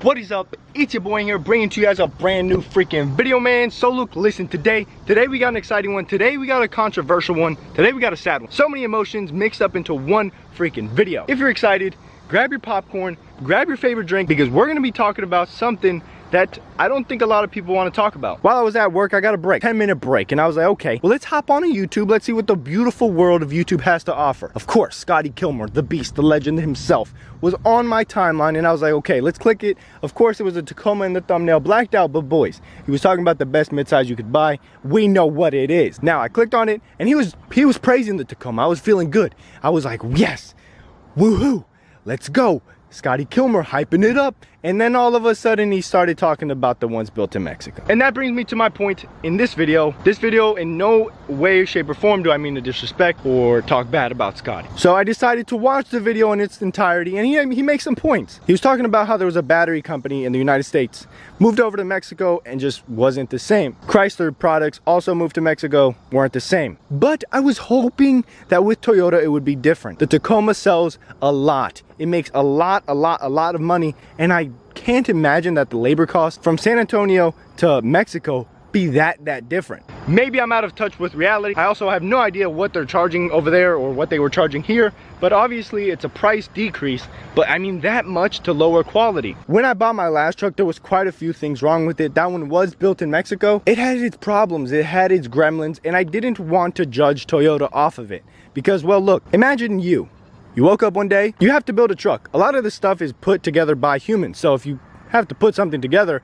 What is up? It's your boy here, bringing to you guys a brand new freaking video, man. So look, listen, today we got an exciting one. Today we got a controversial one. Today we got a sad one. So many emotions mixed up into one freaking video. If you're excited, grab your popcorn, grab your favorite drink, because we're gonna be talking about something that I don't think a lot of people want to talk about. While I was at work, I got a break, 10-minute break, and I was like, okay, well, let's hop on YouTube. Let's see what the beautiful world of YouTube has to offer. Of course, Scotty, the beast, the legend himself, was on my timeline, and I was like, okay, let's click it. Of course, it was a Tacoma in the thumbnail, blacked out, but boys, he was talking about the best midsize you could buy. We know what it is. Now, I clicked on it, and he was praising the Tacoma. I was feeling good. I was like, yes, woohoo, let's go. Scotty hyping it up, and then all of a sudden he started talking about the ones built in Mexico. And that brings me to my point in this video. This video, in no way, shape, or form do I mean to disrespect or talk bad about Scotty. So I decided to watch the video in its entirety, and he makes some points. He was talking about how there was a battery company in the United States, moved over to Mexico, and just wasn't the same. Chrysler products also moved to Mexico, weren't the same. But I was hoping that with Toyota it would be different. The Tacoma sells a lot. It makes a lot of money, and I can't imagine that the labor cost from San Antonio to Mexico be that different. Maybe I'm out of touch with reality. I also have no idea what they're charging over there or what they were charging here, but obviously it's a price decrease, but I mean that much to lower quality. When I bought my last truck, there was quite a few things wrong with it. That one was built in Mexico. It had its problems, it had its gremlins, and I didn't want to judge Toyota off of it because, well, look, imagine you woke up one day, you have to build a truck. A lot of this stuff is put together by humans. So if you have to put something together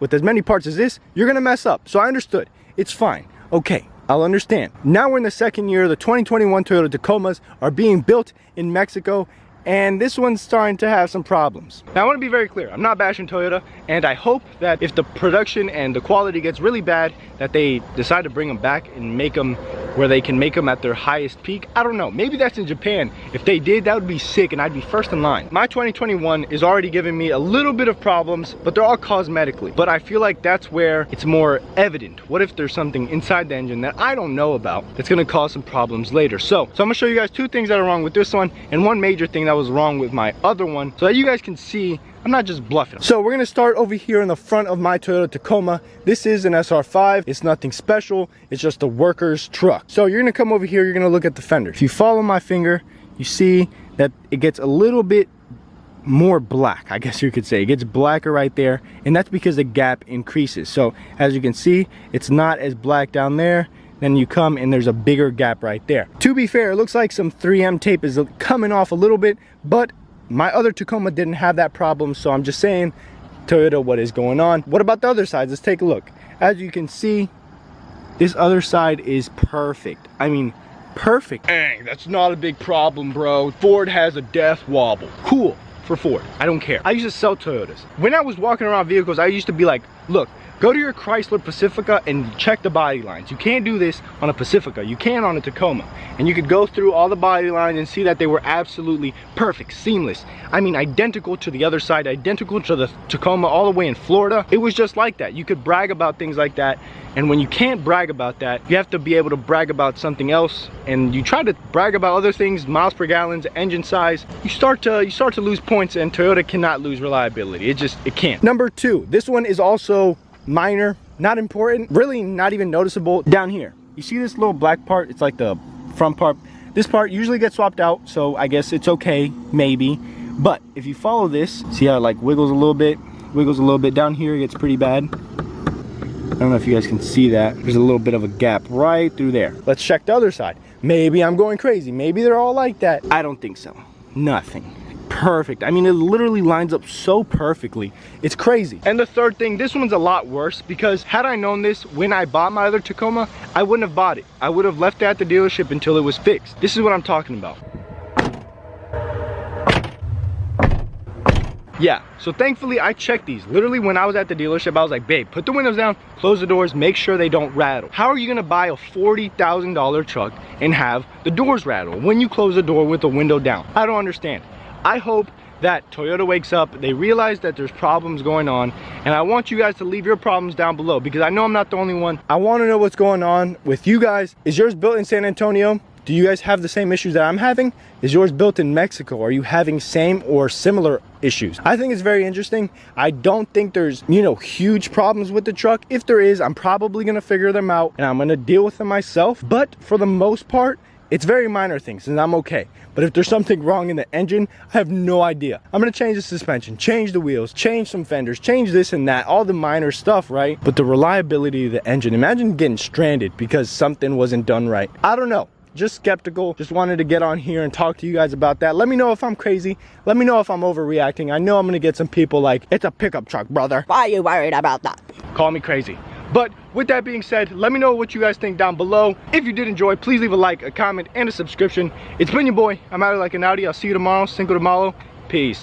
with as many parts as this, you're gonna mess up. So I understood, it's fine. Okay, I'll understand. Now we're in the second year, the 2021 Toyota Tacomas are being built in Mexico, and this one's starting to have some problems. Now I wanna be very clear, I'm not bashing Toyota, and I hope that if the production and the quality gets really bad, that they decide to bring them back and make them where they can make them at their highest peak. I don't know, maybe that's in Japan. If they did, that would be sick and I'd be first in line. My 2021 is already giving me a little bit of problems, but they're all cosmetically. But I feel like that's where it's more evident. What if there's something inside the engine that I don't know about that's gonna cause some problems later? So I'm gonna show you guys two things that are wrong with this one and one major thing that was wrong with my other one, so that you guys can see I'm not just bluffing. So we're gonna start over here in the front of my Toyota Tacoma. This is an SR5. It's nothing special. It's just a worker's truck. So you're gonna come over here, you're gonna look at the fender. If you follow my finger, you see that it gets a little bit more black, I guess you could say. It gets blacker right there, and that's because the gap increases. So as you can see, it's not as black down there. Then you come and there's a bigger gap right there. To be fair, it looks like some 3M tape is coming off a little bit, but my other Tacoma didn't have that problem, so I'm just saying, Toyota, what is going on? What about the other sides? Let's take a look. As you can see, this other side is perfect. I mean, perfect. Dang, that's not a big problem, bro. Ford has a death wobble. Cool for Ford. I don't care. I used to sell Toyotas. When I was walking around vehicles, I used to be like, look, go to your Chrysler Pacifica and check the body lines. You can't do this on a Pacifica. You can on a Tacoma. And you could go through all the body lines and see that they were absolutely perfect, seamless. I mean, identical to the other side, identical to the Tacoma all the way in Florida. It was just like that. You could brag about things like that. And when you can't brag about that, you have to be able to brag about something else. And you try to brag about other things, miles per gallon, engine size. You start to lose points, and Toyota cannot lose reliability. It can't. Number two, this one is also minor, not important, really not even noticeable. Down here, you see this little black part? It's like the front part. This part usually gets swapped out, so I guess it's okay, maybe. But if you follow this, see how it like wiggles a little bit down here, it gets pretty bad. I don't know if you guys can see that. There's a little bit of a gap right through there. Let's check the other side. Maybe I'm going crazy. Maybe they're all like that. I don't think so. Nothing. Perfect. I mean, it literally lines up so perfectly. It's crazy. And the third thing, this one's a lot worse, because had I known this when I bought my other Tacoma, I wouldn't have bought it. I would have left it at the dealership until it was fixed. This is what I'm talking about. Yeah, so thankfully I checked these. Literally when I was at the dealership, I was like, babe, put the windows down, close the doors, make sure they don't rattle. How are you gonna buy a $40,000 truck and have the doors rattle when you close the door with the window down? I don't understand. I hope that Toyota wakes up, they realize that there's problems going on, and I want you guys to leave your problems down below, because I know I'm not the only one. I want to know what's going on with you guys. Is yours built in San Antonio? Do you guys have the same issues that I'm having? Is yours built in Mexico? Are you having same or similar issues? I think it's very interesting. I don't think there's, you know, huge problems with the truck. If there is, I'm probably gonna figure them out and I'm gonna deal with them myself. But for the most part, it's very minor things and I'm okay. But if there's something wrong in the engine, I have no idea. I'm gonna change the suspension, change the wheels, change some fenders, change this and that, all the minor stuff, right? But the reliability of the engine, imagine getting stranded because something wasn't done right. I don't know. Just skeptical. Just wanted to get on here and talk to you guys about that. Let me know if I'm crazy. Let me know if I'm overreacting. I know I'm gonna get some people like, it's a pickup truck, brother. Why are you worried about that? Call me crazy. But with that being said, let me know what you guys think down below. If you did enjoy, please leave a like, a comment, and a subscription. It's been your boy. I'm out of like an Audi. I'll see you tomorrow. Cinco de Malo. Peace.